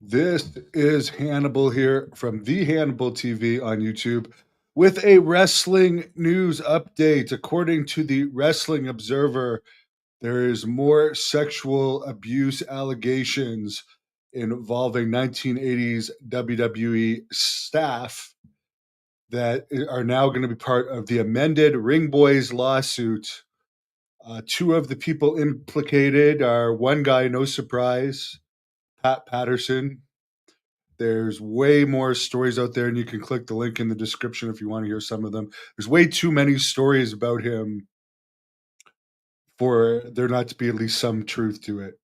This is Hannibal here from the Hannibal TV on YouTube with a wrestling news update. According to the Wrestling Observer, there is more sexual abuse allegations involving 1980s WWE staff that are now going to be part of the amended Ring Boys lawsuit. Two of the people implicated are one guy, no surprise, Patterson. There's way more stories out there, and you can click the link in the description if you want to hear some of them. There's way too many stories about him for there not to be at least some truth to it.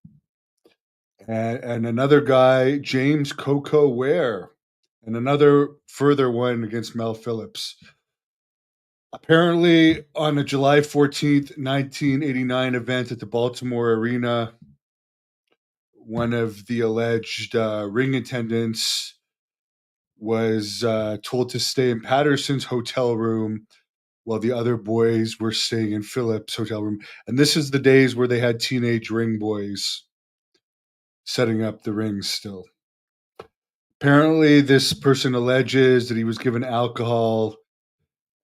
And another guy, James Koko Ware, and another further one against Mel Phillips. Apparently, on a July 14th, 1989 event at the Baltimore Arena, one of the alleged ring attendants was told to stay in Patterson's hotel room while the other boys were staying in Phillips' hotel room. And this is the days where they had teenage ring boys setting up the rings still. Apparently, this person alleges that he was given alcohol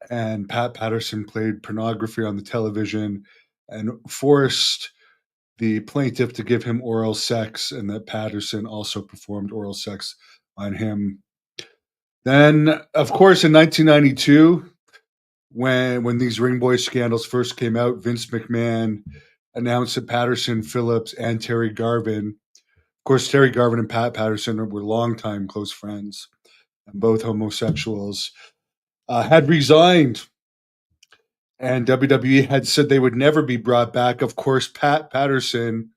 and Patterson played pornography on the television and forced the plaintiff to give him oral sex, and that Patterson also performed oral sex on him. Then, of course, in 1992, when these Ring Boy scandals first came out, Vince McMahon announced that Patterson, Phillips, and Terry Garvin, of course, Terry Garvin and Patterson were longtime close friends, and both homosexuals, had resigned. And WWE had said they would never be brought back. Of course, Patterson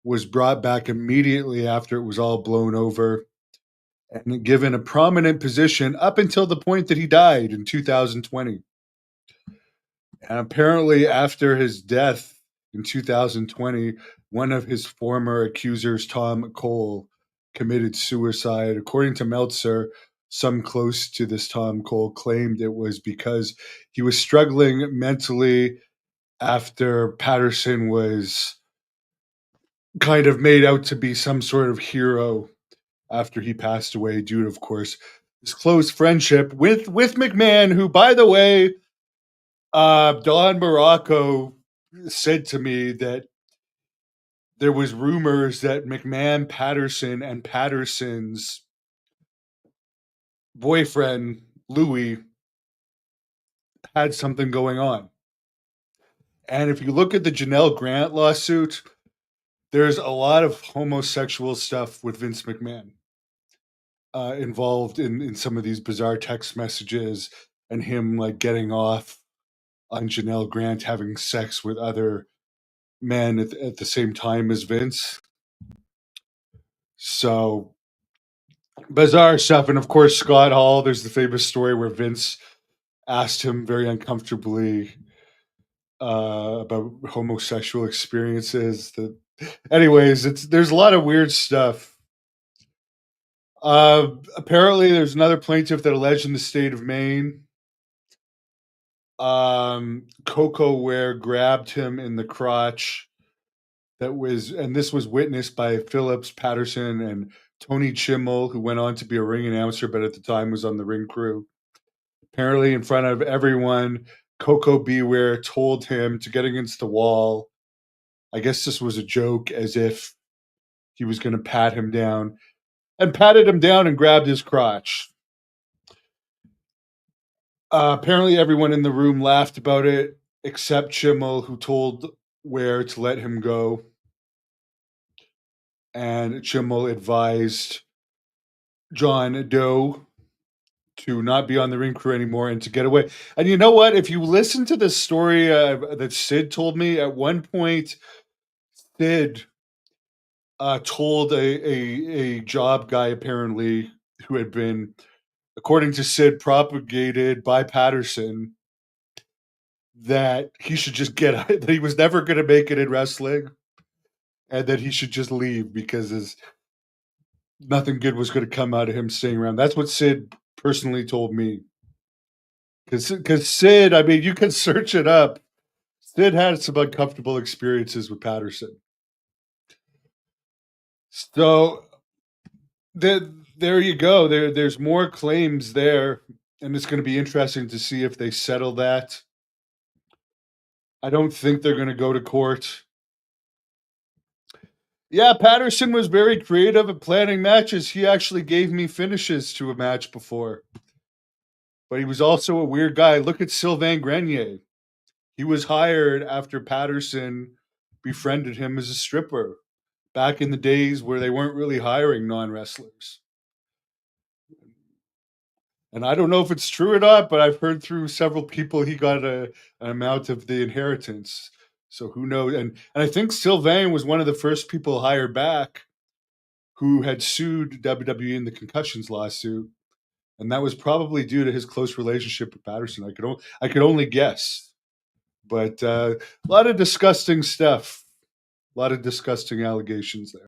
was brought back immediately after it was all blown over and given a prominent position up until the point that he died in 2020. And apparently, after his death in 2020, one of his former accusers, Tom Cole, committed suicide. According to Meltzer, some close to this Tom Cole claimed it was because he was struggling mentally after Patterson was kind of made out to be some sort of hero after he passed away, due to, of course, his close friendship with McMahon, who, by the way, Don Morocco said to me that there was rumors that McMahon, Patterson, and Patterson's boyfriend Louis had something going on. And if you look at the Janelle Grant lawsuit, there's a lot of homosexual stuff with Vince McMahon involved in some of these bizarre text messages and him like getting off on Janelle Grant having sex with other men at the same time as Vince. So bizarre stuff. And of course, Scott Hall, there's the famous story where Vince asked him very uncomfortably about homosexual experiences. Anyways, there's a lot of weird stuff. Apparently, there's another plaintiff that alleged in the state of Maine. Koko Ware grabbed him in the crotch. And this was witnessed by Phillips, Patterson, and Tony Chimmel, who went on to be a ring announcer, but at the time was on the ring crew. Apparently, in front of everyone, Koko B Ware told him to get against the wall. I guess this was a joke, as if he was going to pat him down, and patted him down and grabbed his crotch. Apparently, everyone in the room laughed about it, except Chimmel, who told Ware to let him go. And Chimmel advised John Doe to not be on the ring crew anymore and to get away. And you know what? If you listen to the story that Sid told me, at one point, Sid told a job guy, apparently, who had been, according to Sid, propagated by Patterson, that he should just get out, that he was never going to make it in wrestling, and that he should just leave because nothing good was going to come out of him staying around. That's what Sid personally told me. Because Sid, I mean, you can search it up. Sid had some uncomfortable experiences with Patterson. So There you go. There's more claims there, and it's going to be interesting to see if they settle that. I don't think they're going to go to court. Yeah, Patterson was very creative at planning matches. He actually gave me finishes to a match before. But he was also a weird guy. Look at Sylvain Grenier. He was hired after Patterson befriended him as a stripper back in the days where they weren't really hiring non-wrestlers. And I don't know if it's true or not, but I've heard through several people he got an amount of the inheritance. So who knows? And I think Sylvain was one of the first people hired back who had sued WWE in the concussions lawsuit, and that was probably due to his close relationship with Patterson. I could only guess, but a lot of disgusting stuff, a lot of disgusting allegations there.